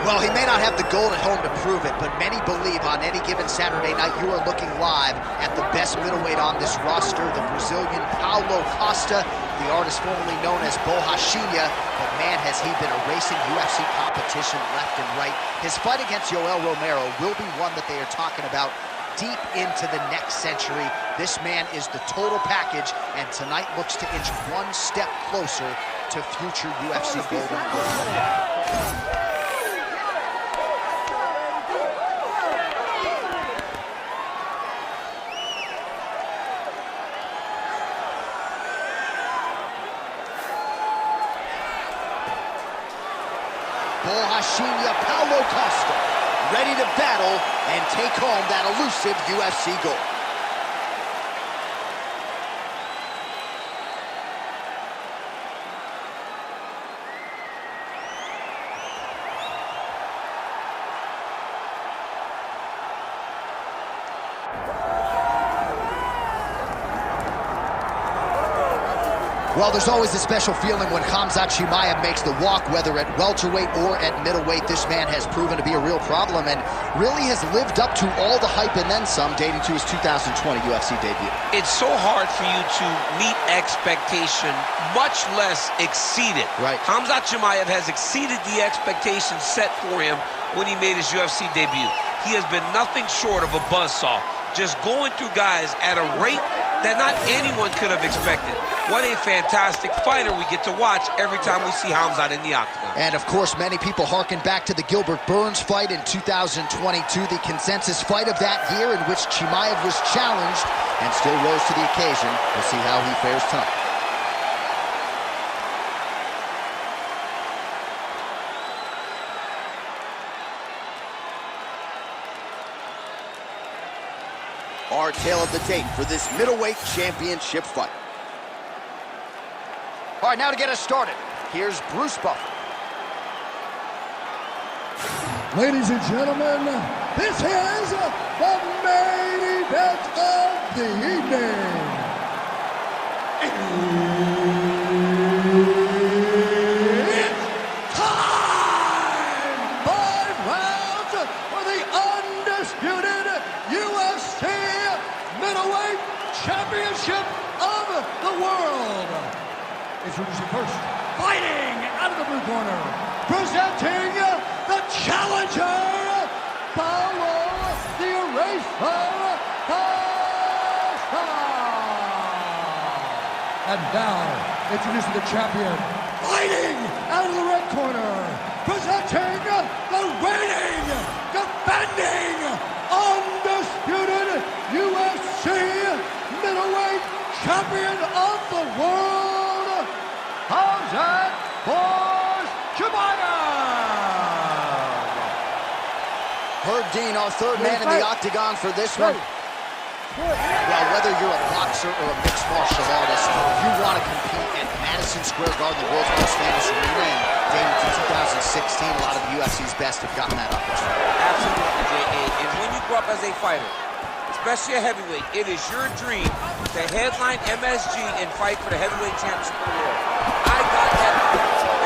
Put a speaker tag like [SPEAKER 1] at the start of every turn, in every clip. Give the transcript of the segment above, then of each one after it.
[SPEAKER 1] Well, he may not have the gold at home to prove it, but many believe on any given Saturday night you are looking live at the best middleweight on this roster, the Brazilian Paulo Costa, the artist formerly known as Borrachinha, but man, has he been erasing UFC competition left and right. His fight against Yoel Romero will be one that they are talking about deep into the next century. This man is the total package, and tonight looks to inch one step closer to future UFC golden glory. Borrachinha, Paulo Costa, ready to battle and take home that elusive UFC gold. Well, there's always a special feeling when Khamzat Chimaev makes the walk, whether at welterweight or at middleweight. This man has proven to be a real problem and really has lived up to all the hype and then some, dating to his 2020 UFC debut.
[SPEAKER 2] It's so hard for you to meet expectation, much less exceed it.
[SPEAKER 1] Right.
[SPEAKER 2] Khamzat Chimaev has exceeded the expectations set for him when he made his UFC debut. He has been nothing short of a buzzsaw, just going through guys at a rate that not anyone could have expected. What a fantastic fighter we get to watch every time we see Khamzat in the octagon.
[SPEAKER 1] And of course, many people harken back to the Gilbert Burns fight in 2022, the consensus fight of that year in which Chimaev was challenged and still rose to the occasion. We'll see how he fares tonight. Our tale of the tape for this middleweight championship fight. All right, now to get us started, here's Bruce Buffer.
[SPEAKER 3] Ladies and gentlemen, this is the main event of the evening. It's time! 5 rounds for the undisputed UFC middleweight championship of the world. Introducing first, fighting out of the blue corner, presenting the challenger, Paulo the Eraser Costa. And now, introducing the champion, fighting out of the red corner, presenting the reigning, defending, undisputed UFC middleweight champion of the world, Khamzat Chimaev.
[SPEAKER 1] Herb Dean, our third man in the octagon for this one. Well, whether you're a boxer or a mixed martial artist, if you want to compete at Madison Square Garden, the world's most famous arena, and dating to 2016, a lot of the UFC's best have gotten that opportunity.
[SPEAKER 2] Absolutely, J.A. And when you grow up as a fighter, especially a heavyweight, it is your dream to headline MSG and fight for the heavyweight championship of the world. I got that,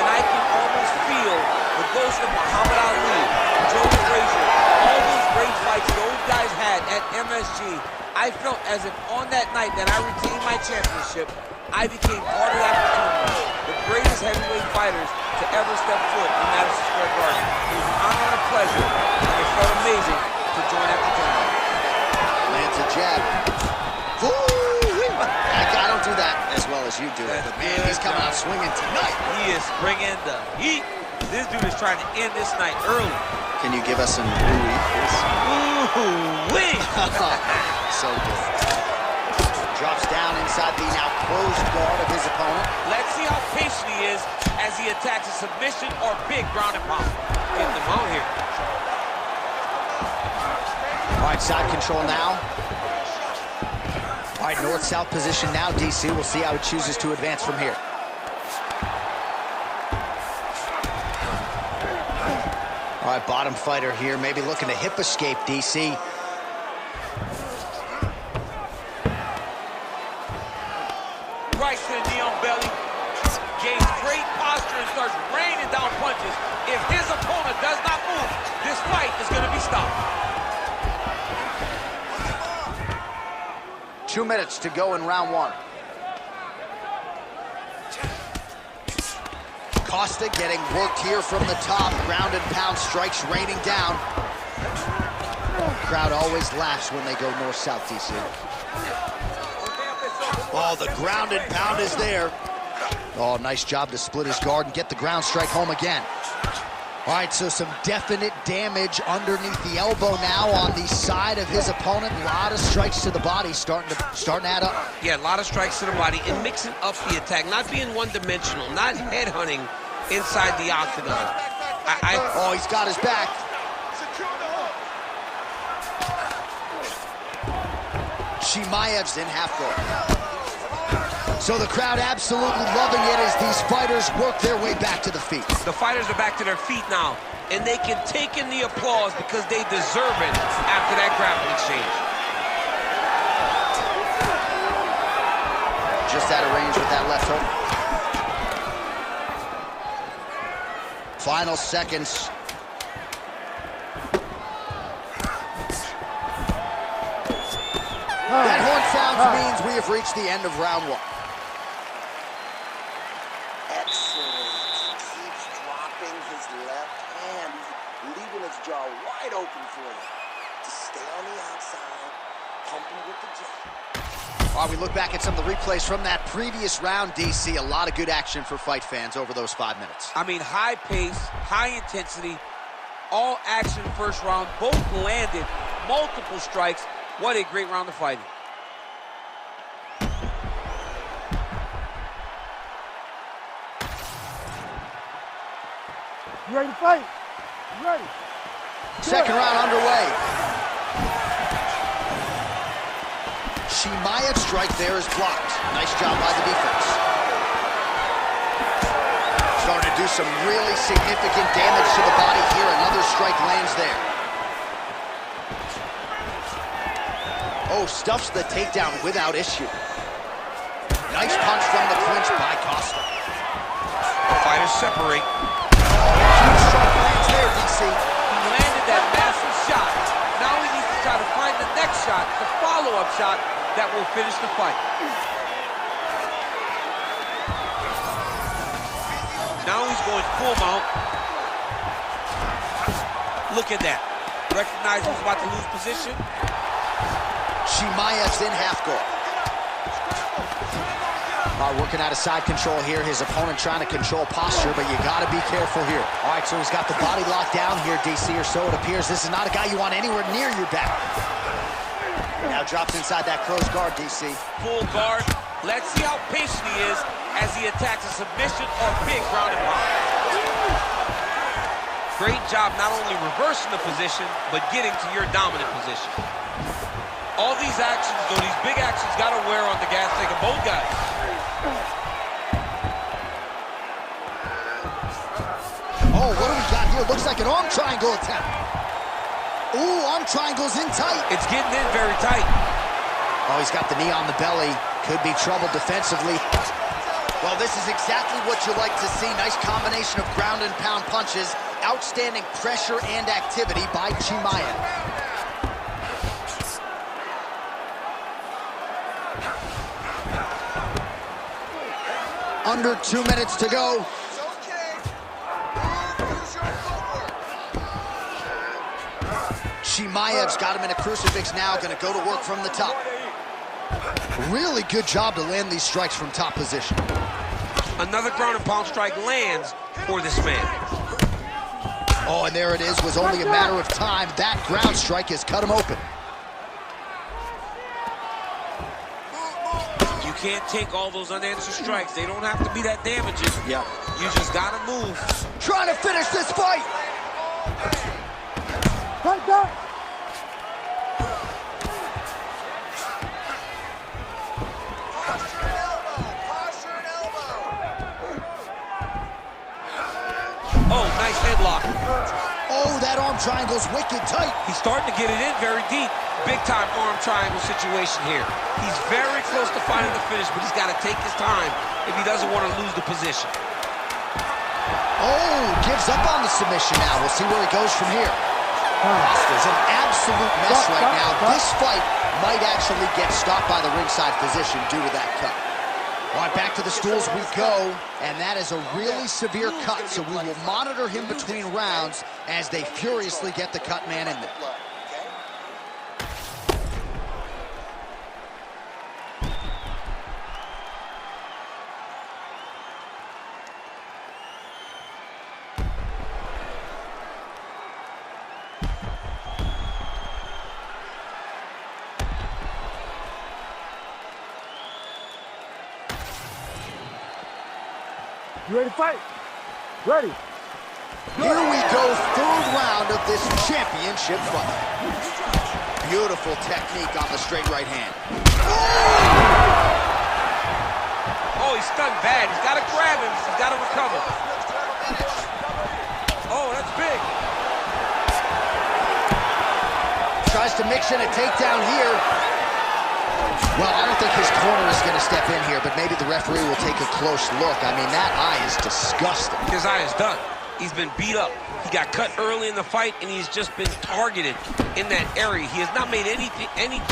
[SPEAKER 2] and I can almost feel the ghost of Muhammad Ali, Joe Frazier, all those great fights those guys had at MSG. I felt as if on that night that I retained my championship, I became part of that fraternity, the greatest heavyweight fighters to ever step foot in Madison Square Garden. It was an honor and a pleasure, and it felt amazing to join that fraternity.
[SPEAKER 1] Lands a jab. I don't do that as well as you do it, but man, he's coming out swinging tonight.
[SPEAKER 2] He is bringing the heat. This dude is trying to end this night early.
[SPEAKER 1] Can you give us some ooh-wee, please?
[SPEAKER 2] Ooh-wee!
[SPEAKER 1] So good. Drops down inside the now closed guard of his opponent.
[SPEAKER 2] Let's see how patient he is as he attacks a submission or big ground and pound. Get them out here.
[SPEAKER 1] All right, side control now. All right, north-south position now, DC. We'll see how he chooses to advance from here. All right, bottom fighter here, maybe looking to hip escape, DC.
[SPEAKER 2] Right to the knee on belly. Gains great posture and starts raining down punches. If his opponent does not move, fight is going to be stopped.
[SPEAKER 1] 2 minutes to go in round one. Costa getting worked here from the top. Ground and pound strikes raining down. Crowd always laughs when they go north-south, DC. Oh, the ground and pound is there. Oh, nice job to split his guard and get the ground strike home again. All right, so some definite damage underneath the elbow now on the side of his opponent. A lot of strikes to the body starting to add up.
[SPEAKER 4] Yeah, a lot of strikes to the body and mixing up the attack, not being one-dimensional, not headhunting inside the octagon.
[SPEAKER 1] Oh, he's got his back. Chimaev's in half guard. So the crowd absolutely loving it as these fighters work their way back to the feet.
[SPEAKER 4] The fighters are back to their feet now, and they can take in the applause because they deserve it after that grappling exchange.
[SPEAKER 1] Just out of range with that left hook. Final seconds. That horn sounds means we have reached the end of round one.
[SPEAKER 5] Excellent. He keeps dropping his left hand. He's leaving his jaw wide open for him. To stay on the outside, pumping with the jab.
[SPEAKER 1] While we look back at some of the replays from that previous round, DC, a lot of good action for fight fans over those 5 minutes.
[SPEAKER 2] I mean, high pace, high intensity, all action first round. Both landed multiple strikes. What a great round of fighting.
[SPEAKER 3] You ready to fight? You ready?
[SPEAKER 1] Second round underway. Chimaev's strike there is blocked. Nice job by the defense. Starting to do some really significant damage to the body here. Another strike lands there. Oh, stuffs the takedown without issue. Nice punch from the clinch by Costa.
[SPEAKER 4] Fighters separate.
[SPEAKER 1] Huge strike lands there, DC.
[SPEAKER 2] He landed that massive shot. Now he needs to try to find the next shot, the follow-up shot that will finish the fight. Now he's going full mount. Look at that. Recognize he's about to lose position.
[SPEAKER 1] Chimaev's in half guard. Working out of side control here. His opponent trying to control posture, but you got to be careful here. All right, so he's got the body locked down here, DC, or so it appears. This is not a guy you want anywhere near your back. Now drops inside that closed guard, DC.
[SPEAKER 2] Full guard. Let's see how patient he is as he attacks a submission or big ground and pound.
[SPEAKER 4] Great job not only reversing the position, but getting to your dominant position.
[SPEAKER 2] All these actions, though, these big actions, got to wear on the gas tank of both guys.
[SPEAKER 1] Oh, what do we got here? Looks like an arm triangle attempt. Ooh, arm triangle's in tight.
[SPEAKER 2] It's getting in very tight.
[SPEAKER 1] Oh, he's got the knee on the belly. Could be trouble defensively. Well, this is exactly what you like to see. Nice combination of ground and pound punches. Outstanding pressure and activity by Chimaev. Under 2 minutes to go. Chimaev's got him in a crucifix now, gonna go to work from the top. Really good job to land these strikes from top position.
[SPEAKER 4] Another ground and pound strike lands for this man.
[SPEAKER 1] Oh, and there it is, was only a matter of time. That ground strike has cut him open.
[SPEAKER 2] You can't take all those unanswered strikes. They don't have to be that damaging.
[SPEAKER 1] Yeah.
[SPEAKER 2] You just gotta move.
[SPEAKER 1] Trying to finish this fight.
[SPEAKER 3] Fight back.
[SPEAKER 2] Oh, nice headlock.
[SPEAKER 1] Oh, that arm triangle's wicked tight.
[SPEAKER 2] He's starting to get it in very deep. Big time arm triangle situation here. He's very close to finding the finish, but he's got to take his time if he doesn't want to lose the position.
[SPEAKER 1] Oh, gives up on the submission now. We'll see where he goes from here. Costa's an absolute mess right now. This fight might actually get stopped by the ringside physician due to that cut. All right, back to the stools we go, and that is a really severe cut, so we will monitor him between rounds as they furiously get the cut man in there.
[SPEAKER 3] You ready to fight? Ready.
[SPEAKER 1] Here we go, third round of this championship fight. Beautiful technique on the straight right hand.
[SPEAKER 4] Oh, he's stunned bad. He's got to grab him. He's got to recover. Oh, that's big.
[SPEAKER 1] Tries to mix in a takedown here. Well, I don't think his corner is going to step in here, but maybe the referee will take a close look. I mean, that eye is disgusting.
[SPEAKER 4] His eye is done. He's been beat up. He got cut early in the fight, and he's just been targeted in that area. He has not made any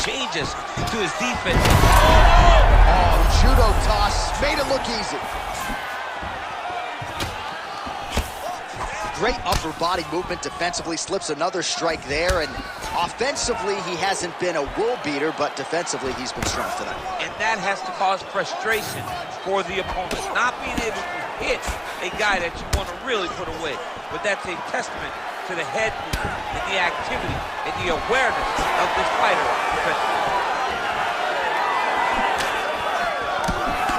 [SPEAKER 4] changes to his defense.
[SPEAKER 1] Oh, judo toss. Made it look easy. Great upper body movement defensively. Slips another strike there, and offensively, he hasn't been a world beater, but defensively, he's been strong tonight.
[SPEAKER 4] And that has to cause frustration for the opponent. Not being able to hit a guy that you want to really put away. But that's a testament to the head movement and the activity and the awareness of this fighter defensively.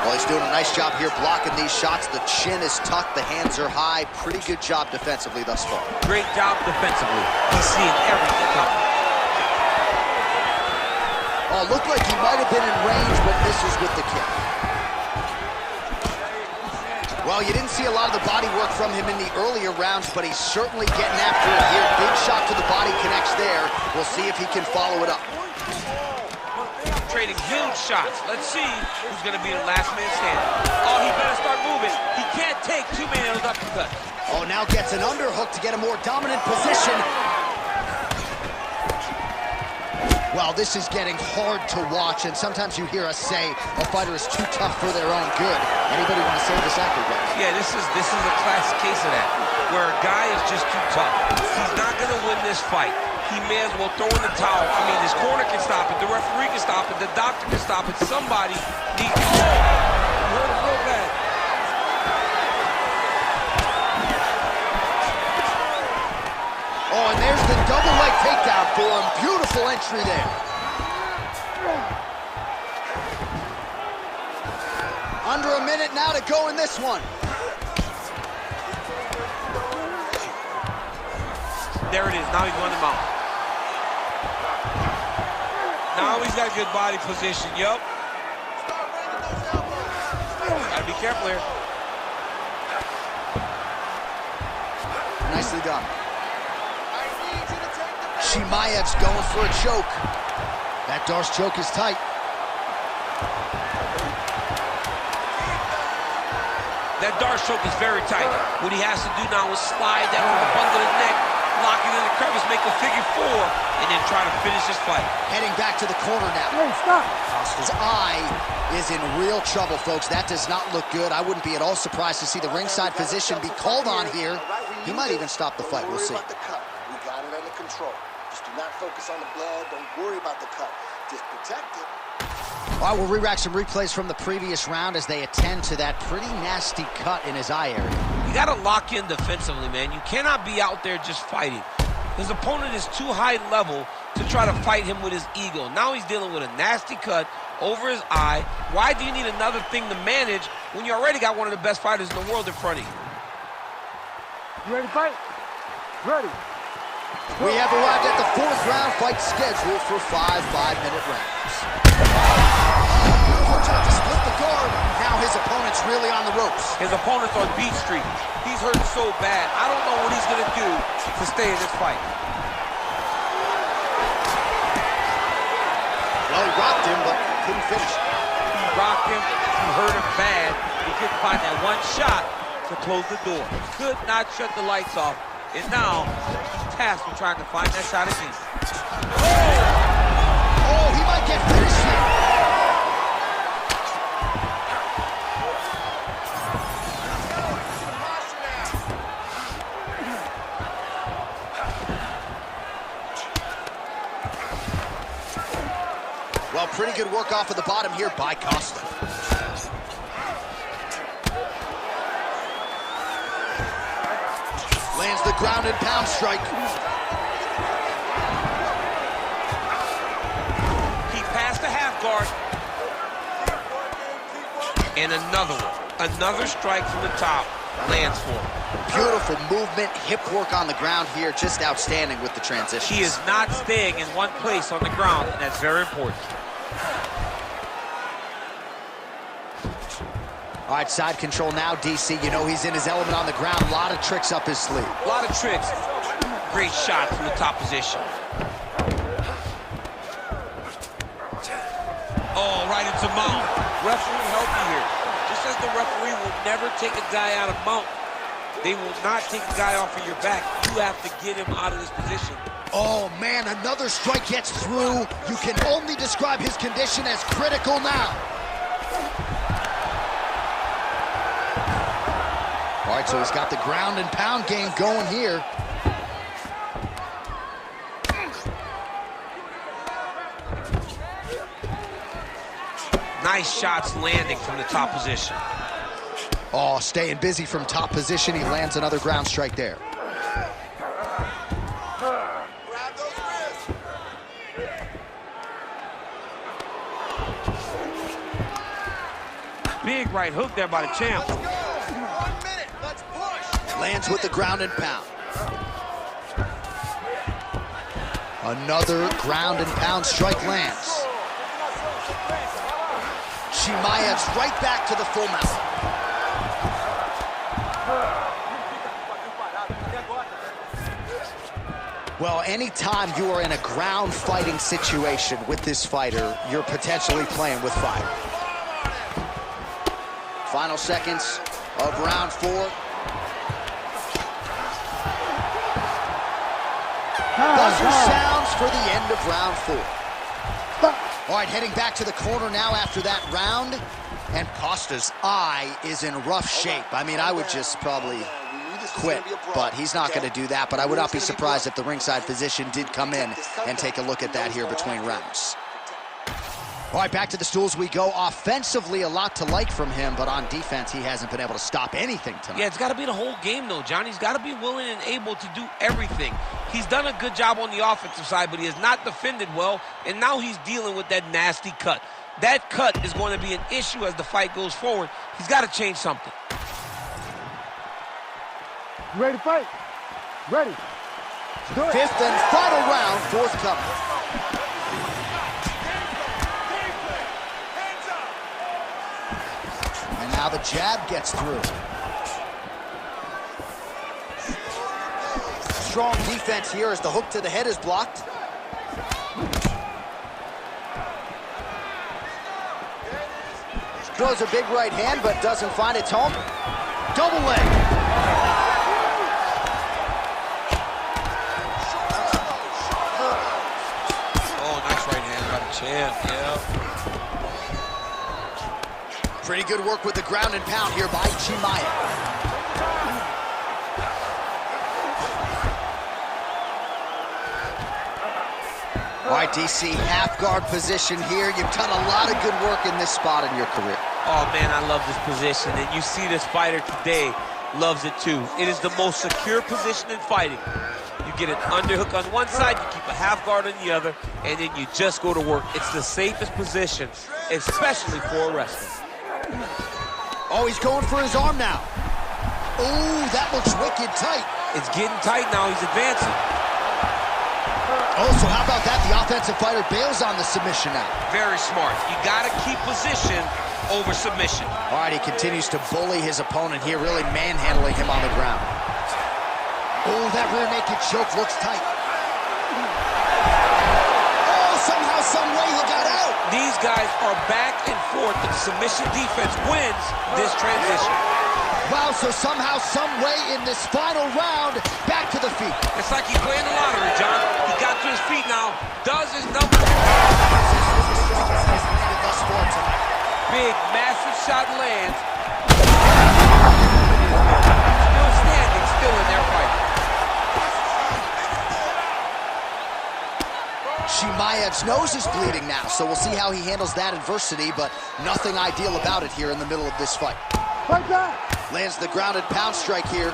[SPEAKER 1] Well, he's doing a nice job here blocking these shots. The chin is tucked, the hands are high. Pretty good job defensively thus far.
[SPEAKER 4] Great job defensively. He's seeing everything coming.
[SPEAKER 1] Oh, looked like he might have been in range, but misses with the kick. Well, you didn't see a lot of the body work from him in the earlier rounds, but he's certainly getting after it here. Big shot to the body connects there. We'll see if he can follow it up.
[SPEAKER 4] Trading huge shots. Let's see who's going to be the last man standing. Oh, he better start moving. He can't take too many of those uppercuts.
[SPEAKER 1] Oh, now gets an underhook to get a more dominant position. Well, this is getting hard to watch, and sometimes you hear us say a fighter is too tough for their own good. Anybody want to say this after that?
[SPEAKER 4] Yeah, this is a classic case of that, where a guy is just too tough. He's not going to win this fight. He may as well throw in the towel. I mean, his corner can stop it, the referee can stop it, the doctor can stop it. Somebody needs to go. You heard it real bad.
[SPEAKER 1] Oh, and there's the double leg takedown for him. Beautiful entry there. Under a minute now to go in this one.
[SPEAKER 4] There it is. Now he's won him out. Now he's got good body position. Yup. Gotta be careful here.
[SPEAKER 1] Nicely done. Chimaev's going for a choke. That Darce choke is tight.
[SPEAKER 4] That Darce choke is very tight. What he has to do now is slide that from the bundle of the neck, lock it in the crevice, make a figure four, and then try to finish this fight.
[SPEAKER 1] Heading back to the corner now.
[SPEAKER 3] Hey, stop.
[SPEAKER 1] Costa's eye is in real trouble, folks. That does not look good. I wouldn't be at all surprised to see the ringside physician be called on here. He might even stop the fight. We'll see.
[SPEAKER 5] We got it under control. Just do not focus on the blood. Don't worry about the cut. Just protect it.
[SPEAKER 1] All right, we'll re-rack some replays from the previous round as they attend to that pretty nasty cut in his eye area.
[SPEAKER 4] You got to lock in defensively, man. You cannot be out there just fighting. His opponent is too high level to try to fight him with his ego. Now he's dealing with a nasty cut over his eye. Why do you need another thing to manage when you already got one of the best fighters in the world in front of you?
[SPEAKER 3] You ready to fight? Ready.
[SPEAKER 1] We have arrived at the fourth round fight scheduled for 5 5-minute rounds. Beautiful job to split the guard. Now his opponent's really on the ropes.
[SPEAKER 4] His opponent's on beat street. He's hurt so bad. I don't know what he's going to do to stay in this fight.
[SPEAKER 1] Well, he rocked him, but couldn't finish it.
[SPEAKER 4] He rocked him. He hurt him bad. He couldn't find that one shot to close the door. Could not shut the lights off
[SPEAKER 2] And now, tasked with trying to find that shot again.
[SPEAKER 1] Oh, he might get finished here. Well, pretty good work off of the bottom here by Costa. Lands the ground and pound strike.
[SPEAKER 2] He passed the half guard.
[SPEAKER 4] And another one. Another strike from the top. Lands for him.
[SPEAKER 1] Beautiful movement, hip work on the ground here. Just outstanding with the transitions.
[SPEAKER 2] He is not staying in one place on the ground, and that's very important.
[SPEAKER 1] All right, side control now, DC. You know he's in his element on the ground. A lot of tricks up his sleeve.
[SPEAKER 2] A lot of tricks.
[SPEAKER 4] Great shot from the top position. Oh, right into mount.
[SPEAKER 2] Referee help you here. Just as the referee will never take a guy out of mount, they will not take a guy off of your back. You have to get him out of this position.
[SPEAKER 1] Oh, man, another strike gets through. You can only describe his condition as critical now. All right, so he's got the ground and pound game going here.
[SPEAKER 4] Nice shots landing from the top position.
[SPEAKER 1] Oh, staying busy from top position. He lands another ground strike there.
[SPEAKER 2] Big right hook there by the champ.
[SPEAKER 1] Lands with the ground and pound. Another ground and pound strike lands. Chimaev's right back to the full mount. Well, anytime you are in a ground fighting situation with this fighter, you're potentially playing with fire. Final seconds of round 4. Buzzer sounds for the end of round 4. All right, heading back to the corner now after that round. And Costa's eye is in rough shape. I mean, I would just probably quit, but he's not going to do that. But I would not be surprised if the ringside physician did come in and take a look at that here between rounds. All right, back to the stools we go. Offensively, a lot to like from him, but on defense, he hasn't been able to stop anything tonight.
[SPEAKER 4] Yeah, it's got to be the whole game, though, John. He's got to be willing and able to do everything. He's done a good job on the offensive side, but he has not defended well, and now he's dealing with that nasty cut. That cut is going to be an issue as the fight goes forward. He's got to change something.
[SPEAKER 3] You ready to fight? Ready.
[SPEAKER 1] Fifth and final round, forthcoming. And now the jab gets through. Strong defense here as the hook to the head is blocked. Throws a big right hand, but doesn't find its home. Double leg.
[SPEAKER 4] Oh, nice right hand by the champ, yeah.
[SPEAKER 1] Pretty good work with the ground and pound here by Chimaev. All right, DC, half guard position here. You've done a lot of good work in this spot in your career.
[SPEAKER 2] Oh, man, I love this position. And you see this fighter today loves it, too. It is the most secure position in fighting. You get an underhook on one side, you keep a half guard on the other, and then you just go to work. It's the safest position, especially for a wrestler.
[SPEAKER 1] Oh, he's going for his arm now. Oh, that looks wicked tight.
[SPEAKER 2] It's getting tight now. He's advancing.
[SPEAKER 1] Oh, so how about that? The offensive fighter bails on the submission now.
[SPEAKER 4] Very smart. You got to keep position over submission.
[SPEAKER 1] All right, he continues to bully his opponent here, really manhandling him on the ground. Oh, that rear naked choke looks tight. Oh, somehow, some way he got out.
[SPEAKER 2] These guys are back and forth. The submission defense wins this transition.
[SPEAKER 1] Wow, so somehow, some way in this final round, back to the feet.
[SPEAKER 2] It's like he's playing the lottery, John. He got to his feet now. Does his number. Big, massive shot lands. Still standing, still in their fight.
[SPEAKER 1] Chimaev's nose is bleeding now, so we'll see how he handles that adversity, but nothing ideal about it here in the middle of this fight.
[SPEAKER 3] Right back.
[SPEAKER 1] Lands the grounded pound strike here.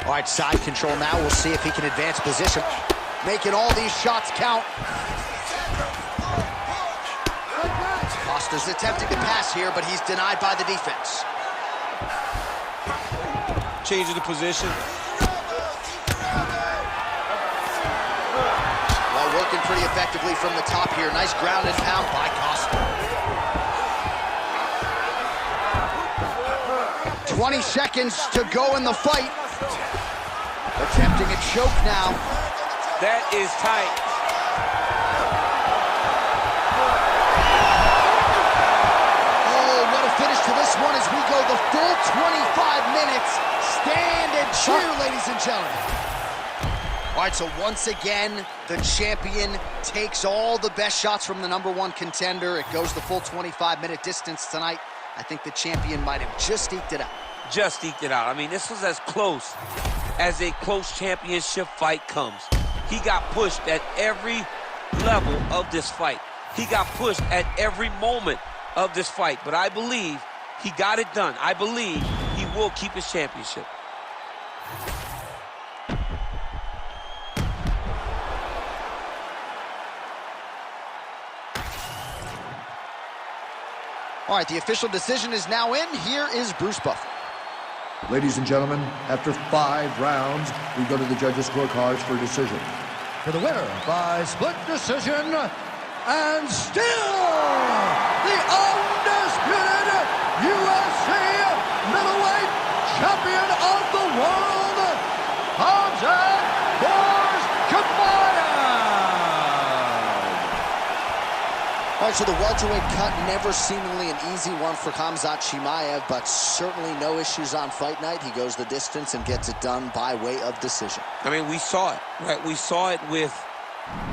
[SPEAKER 1] All right, side control now. We'll see if he can advance position. Making all these shots count. Costa's attempting to pass here, but he's denied by the defense.
[SPEAKER 2] Changing the position.
[SPEAKER 1] Well, working pretty effectively from the top here. Nice ground and pound by Costa. 20 seconds to go in the fight. Attempting a choke now.
[SPEAKER 2] That is tight.
[SPEAKER 1] Oh, what a finish to this one as we go the full 25 minutes. Stand and cheer, ladies and gentlemen. All right, so once again, the champion takes all the best shots from the #1 contender. It goes the full 25-minute distance tonight. I think the champion might have just eked it out.
[SPEAKER 2] Just eked it out. I mean, this was as close as a close championship fight comes. He got pushed at every level of this fight. He got pushed at every moment of this fight. But I believe he got it done. I believe he will keep his championship.
[SPEAKER 1] All right, the official decision is now in. Here is Bruce Buffer.
[SPEAKER 3] Ladies and gentlemen, after 5 rounds, we go to the judges' scorecards for a decision. For the winner by split decision, and still the undisputed UFC middleweight champion of the world, Khamzat Chimaev.
[SPEAKER 1] All right, so the welterweight cut, never seemingly an easy one for Khamzat Chimaev, but certainly no issues on fight night. He goes the distance and gets it done by way of decision.
[SPEAKER 2] I mean, we saw it, right? We saw it with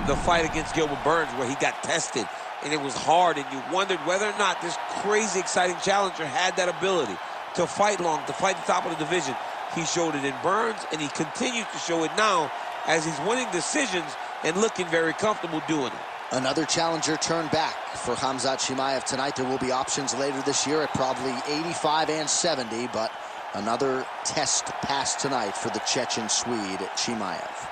[SPEAKER 2] the fight against Gilbert Burns where he got tested, and it was hard, and you wondered whether or not this crazy, exciting challenger had that ability to fight long, to fight the top of the division. He showed it in Burns, and he continues to show it now as he's winning decisions and looking very comfortable doing it.
[SPEAKER 1] Another challenger turned back for Khamzat Chimaev tonight. There will be options later this year at probably 85 and 70, but another test passed tonight for the Chechen Swede, Chimaev.